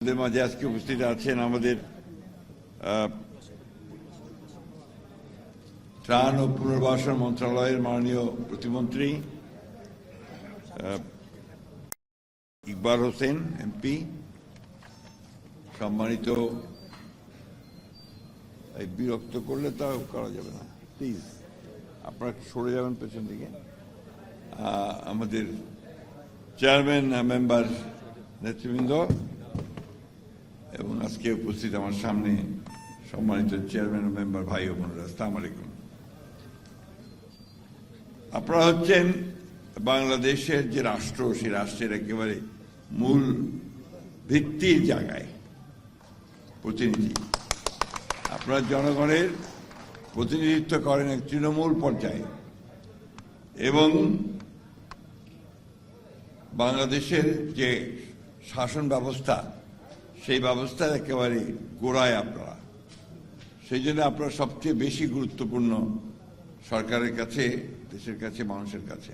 আমাদের মাঝে আজকে উপস্থিত আছেন আমাদের ত্রাণ ও পুনর্বাসন মন্ত্রণালয়ের মাননীয় প্রতিমন্ত্রী ইকবাল হোসেন এমপি, সম্মানিত, বিরক্ত করলে তা করা যাবে না, প্লিজ আপনারা সরে যাবেন পেছন দিকে। আমাদের চেয়ারম্যান, মেম্বার, নেতৃবৃন্দ এবং আজকে উপস্থিত আমার সামনে সম্মানিত চেয়ারম্যান ও মেম্বার ভাই ও বোনেরা, আসসালামু আলাইকুম। আপনারা হচ্ছেন বাংলাদেশের যে রাষ্ট্র, সেই রাষ্ট্রের একেবারে মূল ভিত্তির জায়গায় প্রতিনিধি। আপনারা জনগণের প্রতিনিধিত্ব করেন এক তৃণমূল পর্যায়ে এবং বাংলাদেশের যে শাসন ব্যবস্থা, সেই ব্যবস্থার একেবারে গোড়ায় আপনারা। সেই জন্য আপনারা সবচেয়ে বেশি গুরুত্বপূর্ণ সরকারের কাছে, দেশের কাছে, মানুষের কাছে।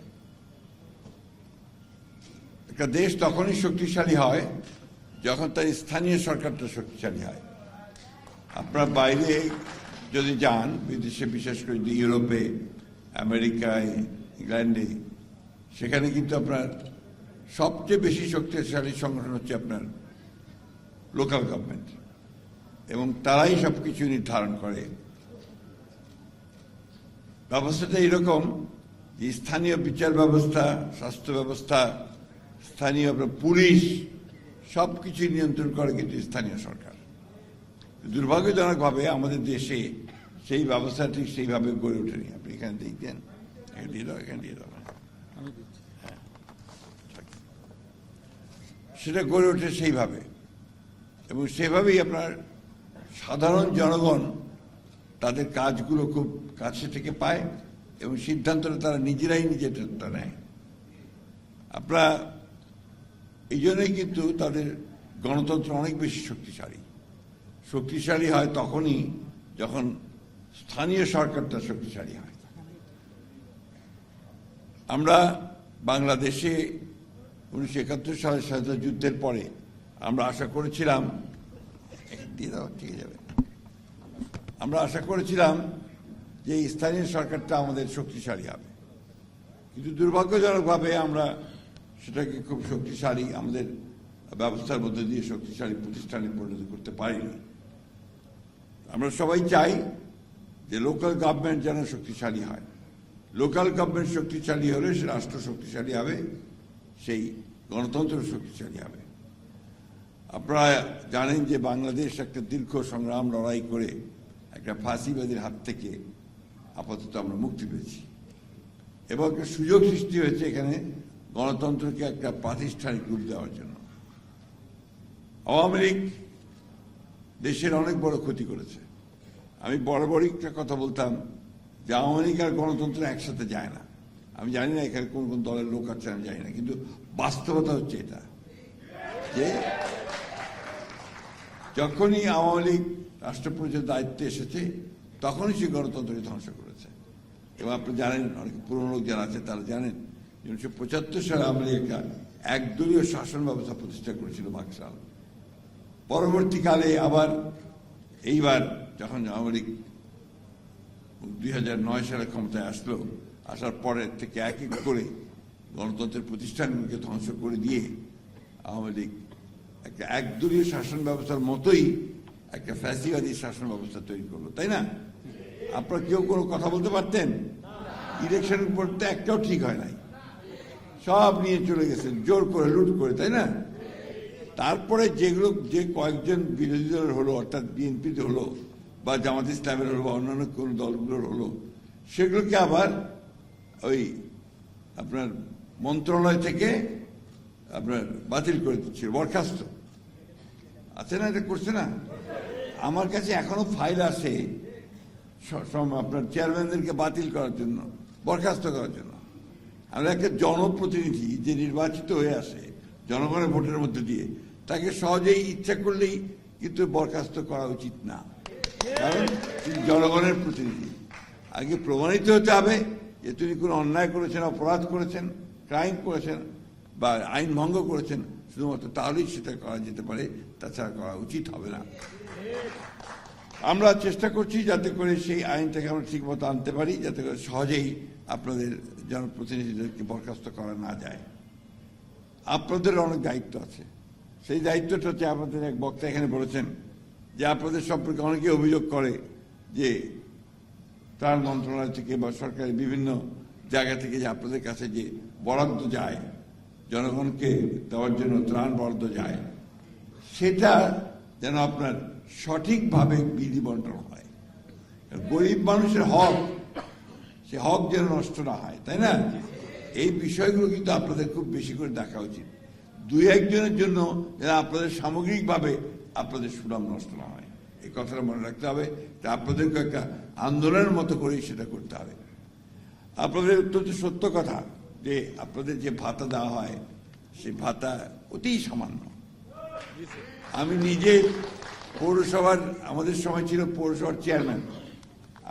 একটা দেশ তখনই শক্তিশালী হয় যখন তার স্থানীয় সরকারটা শক্তিশালী হয়। আপনারা বাইরে যদি যান, বিদেশে, বিশেষ করে ইউরোপে, আমেরিকায়, ইংল্যান্ডে, সেখানে কিন্তু আপনার সবচেয়ে বেশি শক্তিশালী সংগঠন হচ্ছে আপনার লোকাল গভর্নমেন্ট, এবং তারাই সবকিছু নির্ধারণ করে। ব্যবস্থাটা এরকম যে স্থানীয় বিচার ব্যবস্থা, স্বাস্থ্য ব্যবস্থা, স্থানীয় পুলিশ, সবকিছু নিয়ন্ত্রণ করে কিন্তু স্থানীয় সরকার। দুর্ভাগ্যজনকভাবে আমাদের দেশে সেই ব্যবস্থা ঠিক সেইভাবে গড়ে ওঠেনি। আপনি এখানে দেখবেন, এখানে দিয়ে দাও, এখানে দিয়ে দাও, হ্যাঁ, সেটা গড়ে ওঠে সেইভাবে, এবং সেভাবেই আপনার সাধারণ জনগণ তাদের কাজগুলো খুব কাছে থেকে পায় এবং সিদ্ধান্তটা তারা নিজেরাই নিজেরটা নেয়। আপনারা এই জন্যই কিন্তু তাদের গণতন্ত্র অনেক বেশি শক্তিশালী হয় তখনই যখন স্থানীয় সরকারটা শক্তিশালী হয়। আমরা বাংলাদেশে 1971 সালের স্বাধীনতা যুদ্ধের পরে আমরা আশা করেছিলাম, দিয়ে দাও, ঠিক যাবে, আমরা আশা করেছিলাম যে স্থানীয় সরকারটা আমাদের শক্তিশালী হবে, কিন্তু দুর্ভাগ্যজনকভাবে আমরা সেটাকে খুব শক্তিশালী আমাদের ব্যবস্থার মধ্যে দিয়ে শক্তিশালী প্রতিষ্ঠানে পরিণত করতে পারিনি। আমরা সবাই চাই যে লোকাল গভর্নমেন্ট যেন শক্তিশালী হয়। লোকাল গভর্নমেন্ট শক্তিশালী হলে সে রাষ্ট্র শক্তিশালী হবে, সেই গণতন্ত্র শক্তিশালী হবে। আপনারা জানেন যে বাংলাদেশ একটা দীর্ঘ সংগ্রাম, লড়াই করে একটা ফাঁসিবাদীর হাত থেকে আপাতত আমরা মুক্তি পেয়েছি, এবং একটা সুযোগ সৃষ্টি হয়েছে এখানে গণতন্ত্রকে একটা প্রাতিষ্ঠানিক রূপ দেওয়ার জন্য। আওয়ামী লীগ দেশের অনেক বড় ক্ষতি করেছে। আমি বরাবরই একটা কথা বলতাম যে আওয়ামী লীগ আর গণতন্ত্র একসাথে যায় না। আমি জানি না এখানে কোন কোন দলের লোক আছে, আমি জানি না, কিন্তু বাস্তবতা হচ্ছে এটা যে যখনই আওয়ামী লীগ রাষ্ট্র পরিচালনার দায়িত্বে এসেছে তখনই সে গণতন্ত্রকে ধ্বংস করেছে। এবং আপনি জানেন, অনেক পুরনো লোক যারা আছে তারা জানেন, 1975 সালে আওয়ামী লীগ একটা একদলীয় শাসন ব্যবস্থা প্রতিষ্ঠা করেছিল বাকশাল। পরবর্তীকালে আবার এইবার যখন আওয়ামী লীগ 2009 সালে ক্ষমতায় আসলো, আসার পরের থেকে এক এক করে গণতন্ত্রের প্রতিষ্ঠানগুলিকে ধ্বংস করে দিয়ে আওয়ামী লীগ একটা একদলীয় শাসন ব্যবস্থার মতোই একটা ফ্যাসিবাদী শাসন ব্যবস্থা তৈরি করলো, তাই না? আপনারা কেউ কোনো কথা বলতে পারতেন? ইলেকশনের পর তো একটাও ঠিক হয় নাই, সব নিয়ে চলে গেছেন জোর করে, লুট করে, তাই না? তারপরে যেগুলো যে কয়েকজন বিরোধী দলের হলো, অর্থাৎ বিএনপিতে হলো বা জামাত ইসলামের হলো বা অন্যান্য কোন দলগুলোর হলো, সেগুলোকে আবার ওই আপনার মন্ত্রণালয় থেকে আপনার বাতিল করে দিচ্ছিল, বরখাস্ত আছে না, এটা করছে না? আমার কাছে এখনো ফাইল আসে আপনার চেয়ারম্যানদেরকে বাতিল করার জন্য, বরখাস্ত করার জন্য। আমরা একটা জনপ্রতিনিধি যে নির্বাচিত হয়ে আসে জনগণের ভোটের মধ্যে দিয়ে, তাকে সহজেই ইচ্ছা করলেই কিন্তু বরখাস্ত করা উচিত না, কারণ তিনি জনগণের প্রতিনিধি। আগে প্রমাণিত হতে হবে যে তিনি কোনো অন্যায় করেছেন, অপরাধ করেছেন, ক্রাইম করেছেন বা আইন ভঙ্গ করেছেন, শুধুমাত্র তাহলেই সেটা করা যেতে পারে তাছাড়া করা উচিত হবে না। আমরা চেষ্টা করছি যাতে করে সেই আইনটাকে আমরা ঠিকমতো আনতে পারি, যাতে করে সহজেই আপনাদের জনপ্রতিনিধিদেরকে বরখাস্ত করা না যায়। আপনাদের অনেক দায়িত্ব আছে, সেই দায়িত্বটা হচ্ছে আপনাদের এক বক্তা এখানে বলেছেন যে আপনাদের সম্পর্কে অনেকে অভিযোগ করে যে ত্রাণ মন্ত্রণালয় থেকে বা সরকারের বিভিন্ন জায়গা থেকে যে আপনাদের কাছে যে বরাদ্দ যায়, জনগণকে দেওয়ার জন্য ত্রাণ বরাদ্দ যায়, সেটা যেন আপনার সঠিকভাবে বিধি বন্টন হয়। গরিব মানুষের হক, সে হক যেন নষ্ট না হয়, তাই না? এই বিষয়গুলো কিন্তু আপনাদের খুব বেশি করে দেখা উচিত। দুই একজনের জন্য যেন আপনাদের সামগ্রিকভাবে আপনাদের সুনাম নষ্ট না হয়, এই কথাটা মনে রাখতে হবে। তা আপনাদেরকে একটা আন্দোলনের মতো করেই সেটা করতে হবে। আপনাদের অত্যন্ত সত্য কথা যে আপনাদের যে ভাতা দেওয়া হয় সেই ভাতা অতি সামান্য। আমি নিজে পৌরসভার, আমাদের সময় ছিল পৌরসভার চেয়ারম্যান,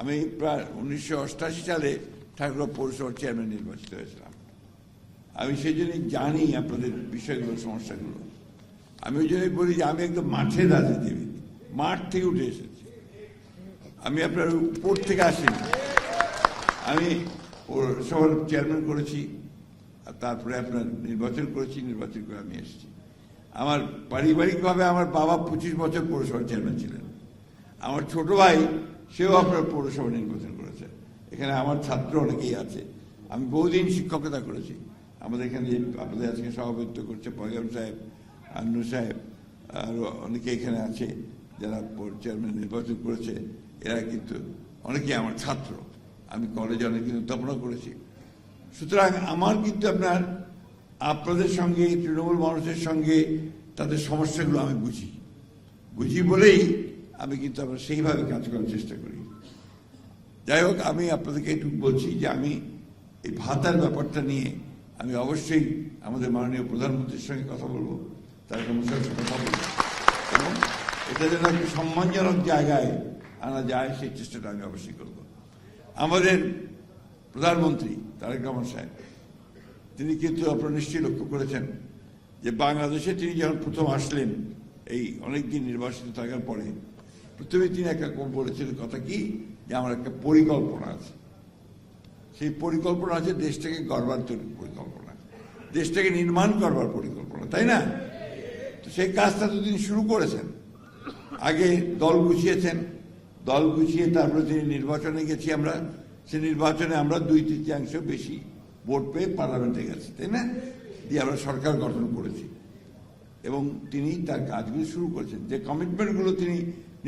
আমি প্রায় 1988 সালে ঠাকুরগাঁও পৌরসভার চেয়ারম্যান নির্বাচিত হয়েছিলাম। আমি সেই জন্যই জানি আপনাদের বিষয়গুলো, সমস্যাগুলো। আমি ওই জন্যই বলি যে আমি একদম মাঠের রাজনীতিবিদ, মাঠ থেকে উঠে এসেছি। আমি আপনার উপর থেকে আসিনি। আমি পৌরসভার চেয়ারম্যান করেছি, আর তারপরে আপনার নির্বাচন করেছি, নির্বাচন করে আমি এসেছি। আমার পারিবারিকভাবে আমার বাবা 25 বছর পৌরসভার চেয়ারম্যান ছিলেন। আমার ছোট ভাই, সেও আপনার পৌরসভা নির্বাচন করেছে। এখানে আমার ছাত্র অনেকেই আছে। আমি বহুদিন শিক্ষকতা করেছি। আমাদের এখানে যে আপনাদের আজকে সভাপতিত্ব করছে পয়গম সাহেব, আন্নু সাহেব, আর অনেকে এখানে আছে যারা চেয়ারম্যান নির্বাচন করেছে, এরা কিন্তু অনেকেই আমার ছাত্র। আমি কলেজে অনেকদিন অধ্যাপনা করেছি। সুতরাং আমার কিন্তু আপনাদের সঙ্গে, তৃণমূল মানুষের সঙ্গে তাদের সমস্যাগুলো আমি বুঝি বলেই আমি কিন্তু আমরা সেইভাবে কাজ করার চেষ্টা করি। যাই হোক, আমি আপনাদেরকে একটু বলছি যে আমি এই ভাতার ব্যাপারটা নিয়ে আমি অবশ্যই আমাদের মাননীয় প্রধানমন্ত্রীর সঙ্গে কথা বলবো, তারেক রহমানের সঙ্গে কথা বলবো, এবং এটা যেন একটু সম্মানজনক জায়গায় আনা যায় সেই চেষ্টাটা আমি অবশ্যই করব। আমাদের প্রধানমন্ত্রী তারেক রহমান সাহেব, তিনি কিন্তু আপনারা নিশ্চয়ই লক্ষ্য করেছেন যে বাংলাদেশে তিনি যখন প্রথম আসলেন, এই অনেকদিন নির্বাসিত থাকার পরে, প্রথমে তিনি একটা বলেছিলেন কথা কি, যে আমার একটা পরিকল্পনা আছে। সেই পরিকল্পনা আছে দেশটাকে গড়বার পরিকল্পনা, দেশটাকে নির্মাণ করবার পরিকল্পনা, তাই না? তো সেই কাজটা তো তিনি শুরু করেছেন। আগে দল গুছিয়েছেন, দল গুছিয়ে তারপরে তিনি নির্বাচনে গেছি আমরা। সে নির্বাচনে আমরা 2/3 বেশি ভোট পেয়ে পার্লামেন্টে গেছি, তাই না? দিয়ে আমরা সরকার গঠন করেছি এবং তিনি তার কাজগুলো শুরু করেছেন। যে কমিটমেন্টগুলো তিনি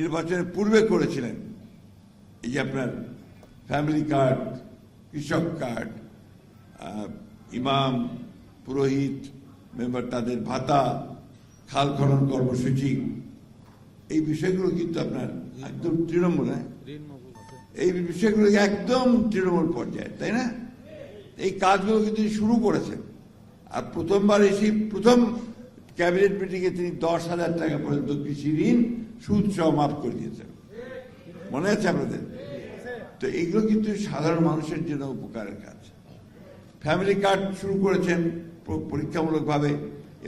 নির্বাচনের পূর্বে করেছিলেন, এই যে আপনার ফ্যামিলি কার্ড, কৃষক কার্ড, ইমাম, পুরোহিত, মেম্বার তাদের ভাতা, খাল খনন কর্মসূচি, এই বিষয়গুলো কিন্তু আপনার একদম তৃণমূল, এই বিষয়গুলো একদম তৃণমূল পর্যায়ে, তাই না? এই কাজগুলো কিন্তু শুরু করেছেন। আর প্রথমবার এসে প্রথম ক্যাবিনেট মিটিংয়ে তিনি 10,000 টাকা পর্যন্ত কৃষি ঋণ সুদ সহ মাফ করে দিয়েছেন, মনে আছে আপনাদের? তো এইগুলো কিন্তু সাধারণ মানুষের জন্য উপকারের কাজ। ফ্যামিলি কার্ড শুরু করেছেন পরীক্ষামূলকভাবে,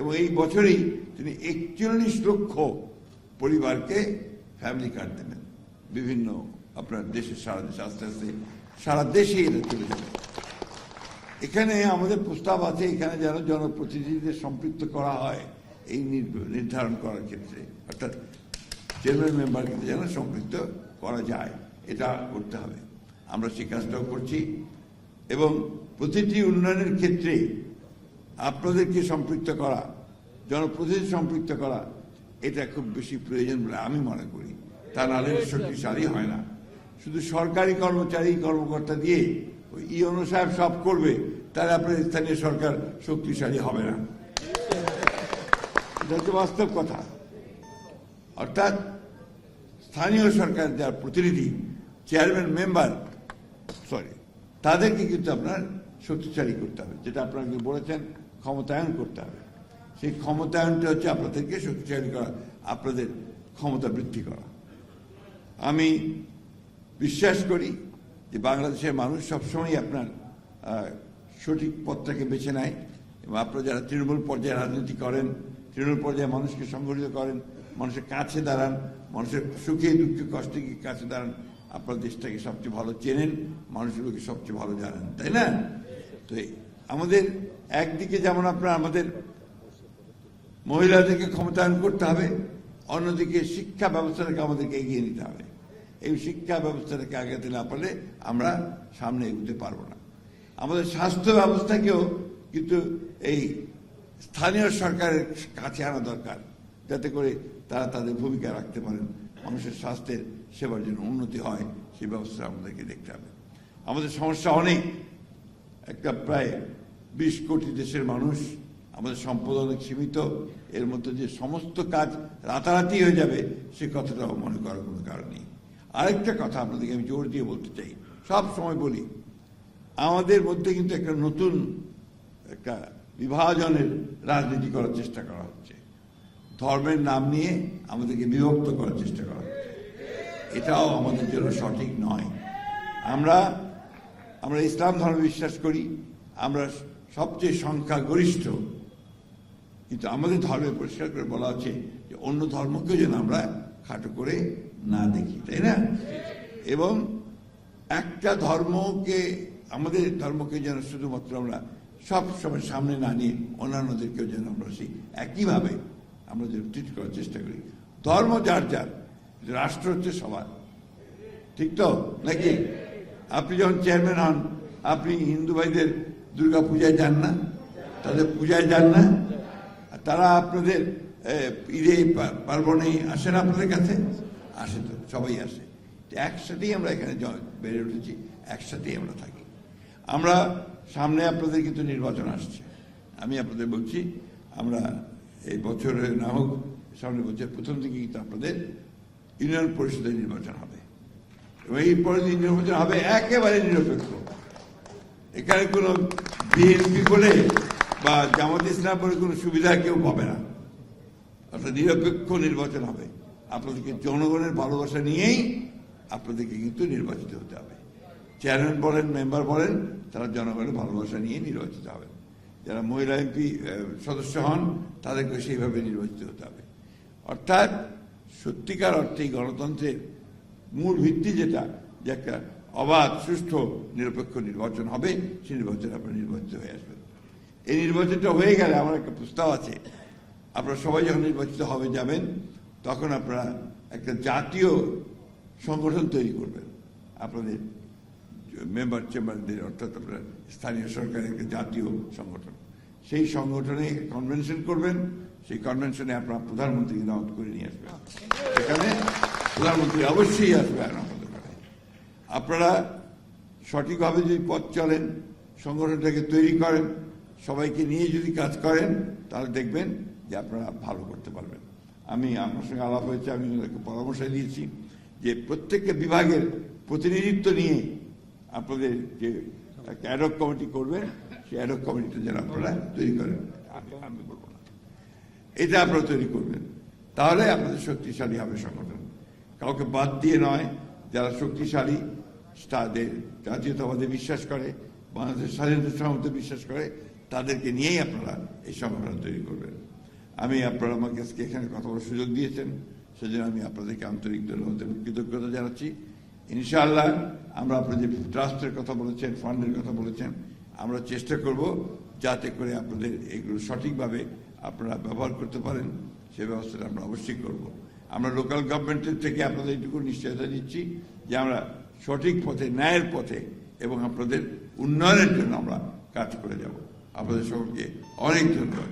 এবং এই বছরেই তিনি 41 লক্ষ পরিবারকে ফ্যামিলি কার্ড দেবেন। বিভিন্ন আপনার দেশের সারা দেশে, আস্তে আস্তে সারা দেশে এটা চলে যাবে। এখানে আমাদের প্রস্তাব আছে, এখানে যেন জনপ্রতিনিধিদের সম্পৃক্ত করা হয় এই নির্ধারণ করার ক্ষেত্রে, অর্থাৎ চেয়ারম্যান মেম্বারকে যেন সম্পৃক্ত করা যায়, এটা করতে হবে। আমরা সেই কাজটাও করছি, এবং প্রতিটি উন্নয়নের ক্ষেত্রে আপনাদেরকে সম্পৃক্ত করা, জনপ্রতিনিধি সম্পৃক্ত করা, এটা খুব বেশি প্রয়োজন বলে আমি মনে করি। তা নাহলে শক্তিশালী হয় না। শুধু সরকারি কর্মচারী কর্মকর্তা দিয়ে ওই ইওনো সাহেব সব করবে, তাহলে আপনার স্থানীয় সরকার শক্তিশালী হবে না। এটা হচ্ছে বাস্তব কথা। অর্থাৎ স্থানীয় সরকার যার প্রতিনিধি, চেয়ারম্যান মেম্বার, তাদেরকে কিন্তু আপনার শক্তিশালী করতে হবে, যেটা আপনারা বলেছেন ক্ষমতায়ন করতে হবে। সেই ক্ষমতায়নটা হচ্ছে আপনাদেরকে শক্তিশালী করা, আপনাদের ক্ষমতা বৃদ্ধি করা। আমি বিশ্বাস করি যে বাংলাদেশের মানুষ সবসময় আপনার সঠিক পথটাকে বেছে নেয়, এবং আপনারা যারা তৃণমূল পর্যায়ে রাজনীতি করেন, তৃণমূল পর্যায়ে মানুষকে সংগঠিত করেন, মানুষের কাছে দাঁড়ান, মানুষের সুখে দুঃখে কষ্টে কাছে দাঁড়ান। আপনার দেশটাকে সবচেয়ে ভালো চেনেন, মানুষগুলোকে সবচেয়ে ভালো জানেন, তাই না? তো আমাদের একদিকে যেমন আপনার আমাদের মহিলাদেরকে ক্ষমতায়ন করতে হবে, অন্যদিকে শিক্ষা ব্যবস্থাটাকে আমাদেরকে এগিয়ে নিতে হবে। এই শিক্ষা ব্যবস্থাটাকে আগাতে না পারলে আমরা সামনে এগোতে পারবো না। আমাদের স্বাস্থ্য ব্যবস্থাকেও কিন্তু এই স্থানীয় সরকারের কাছে আনা দরকার, যাতে করে তারা তাদের ভূমিকা রাখতে পারেন, মানুষের স্বাস্থ্যের সেবার জন্য উন্নতি হয়, সেই ব্যবস্থা আমাদেরকে দেখতে হবে। আমাদের সমস্যা অনেক, একটা প্রায় 20 কোটি দেশের মানুষ, আমাদের সম্পদ অনেক সীমিত, এর মধ্যে যে সমস্ত কাজ রাতারাতি হয়ে যাবে সে কথাটাও মনে করার কোনো কারণ নেই। আরেকটা কথা আপনাদেরকে আমি জোর দিয়ে বলতে চাই, সব সময় বলি, আমাদের মধ্যে কিন্তু একটা নতুন একটা বিভাজনের রাজনীতি করার চেষ্টা করা হচ্ছে। ধর্মের নাম নিয়ে আমাদেরকে বিভক্ত করার চেষ্টা করা হচ্ছে, এটাও আমাদের জন্য সঠিক নয়। আমরা ইসলাম ধর্মে বিশ্বাস করি, আমরা সবচেয়ে সংখ্যাগরিষ্ঠ, কিন্তু আমাদের ধর্মে পরিষ্কার করে বলা হচ্ছে যে অন্য ধর্মকেও যেন আমরা খাটো করে না দেখি, তাই না? এবং একটা ধর্মকে, আমাদের ধর্মকে যেন শুধুমাত্র আমরা সব সময় সামনে না নিয়ে অন্যান্যদেরকেও যেন আমরা সেই একইভাবে আমরা যেন ট্রিট করার চেষ্টা করি। ধর্ম যার যার, রাষ্ট্র হচ্ছে সবার, ঠিক তো নাকি? আপনি যখন চেয়ারম্যান হন, আপনি হিন্দু ভাইদের দুর্গা পূজায় যান না, তাদের পূজায় যান না, তারা আপনাদের ঈদে পার্বণে আসেন, আপনাদের কাছে আসে, তো সবাই আসে। একসাথেই আমরা এখানে বেড়ে উঠেছি, একসাথেই আমরা থাকি। আমরা সামনে আপনাদের কিন্তু নির্বাচন আসছে, আমি আপনাদের বলছি, আমরা এই বছরে না হোক সামনের বছর প্রথম দিকে কিন্তু আপনাদের ইউনিয়ন পরিষদের নির্বাচন হবে, এবং এই পরে নির্বাচন হবে একেবারে নিরপেক্ষ। এখানে কোনো বিএনপি বলে বা জামাত ইসলাম বলে কোনো সুবিধা কেউ পাবে না, অর্থাৎ নিরপেক্ষ নির্বাচন হবে। আপনাদেরকে জনগণের ভালোবাসা নিয়েই আপনাদেরকে কিন্তু নির্বাচিত হতে হবে। চেয়ারম্যান বলেন, মেম্বার বলেন, তারা জনগণের ভালোবাসা নিয়ে নির্বাচিত হবেন। যারা মহিলা এমপি সদস্য হন, তাদেরকে সেইভাবে নির্বাচিত হতে হবে। অর্থাৎ সত্যিকার অর্থেই গণতন্ত্রের মূল ভিত্তি যেটা, যে একটা অবাধ, সুষ্ঠু, নিরপেক্ষ নির্বাচন হবে, সেই নির্বাচনে আপনারা নির্বাচিত হয়ে আসবেন। এই নির্বাচনটা হয়ে গেলে আমার একটা প্রস্তাব আছে, আপনারা সবাই যখন নির্বাচিত হবে যাবেন, তখন আপনারা একটা জাতীয় সংগঠন তৈরি করবেন, আপনাদের মেম্বার চেম্বারদের, অর্থাৎ আপনার স্থানীয় সরকারের একটা জাতীয় সংগঠন। সেই সংগঠনে কনভেনশন করবেন, সেই কনভেনশনে আপনার প্রধানমন্ত্রীকে দাওয়াত করে নিয়ে আসবেন, সেখানে প্রধানমন্ত্রী অবশ্যই আসবেন আমাদের ঘরে। আপনারা সঠিকভাবে যদি পথ চলেন, সংগঠনটাকে তৈরি করেন, সবাইকে নিয়ে যদি কাজ করেন, তাহলে দেখবেন যে আপনারা ভালো করতে পারবেন। আমি আপনার সঙ্গে আলাপ হয়েছে, আমি ওদেরকে পরামর্শ দিয়েছি যে প্রত্যেকটা বিভাগের প্রতিনিধিত্ব নিয়ে আপনাদের যে একটা অ্যাডহক কমিটি করবেন, সেই অ্যাডহক কমিটিটা যেন আপনারা তৈরি করেন, আমি বলবো না, এটা আপনারা তৈরি করবেন, তাহলে আপনাদের শক্তিশালী হবে সংগঠন। কাউকে বাদ দিয়ে নয়, যারা শক্তিশালী, তাদের জাতীয়তাবাদে বিশ্বাস করে, বাংলাদেশের স্বাধীনতা সংহতে বিশ্বাস করে, তাদেরকে নিয়েই আপনারা এই সংগঠন তৈরি করবেন। আপনারা আমাকে আজকে এখানে কথা বলার সুযোগ দিয়েছেন, সেজন্য আমি আপনাদেরকে আন্তরিক ধন্যবাদ এবং কৃতজ্ঞতা জানাচ্ছি। ইনশাআল্লাহ আমরা আপনাদের ট্রাস্টের কথা বলেছেন, ফান্ডের কথা বলেছেন, আমরা চেষ্টা করব যাতে করে আপনাদের এগুলো সঠিকভাবে আপনারা ব্যবহার করতে পারেন, সে ব্যবস্থাটা আমরা অবশ্যই করব। আমরা লোকাল গভর্নমেন্টের থেকে আপনাদের এইটুকু নিশ্চয়তা দিচ্ছি যে আমরা সঠিক পথে, ন্যায়ের পথে এবং আপনাদের উন্নয়নের জন্য আমরা কাজ করে যাব। আপনাদের সকলকে অনেক ধন্যবাদ।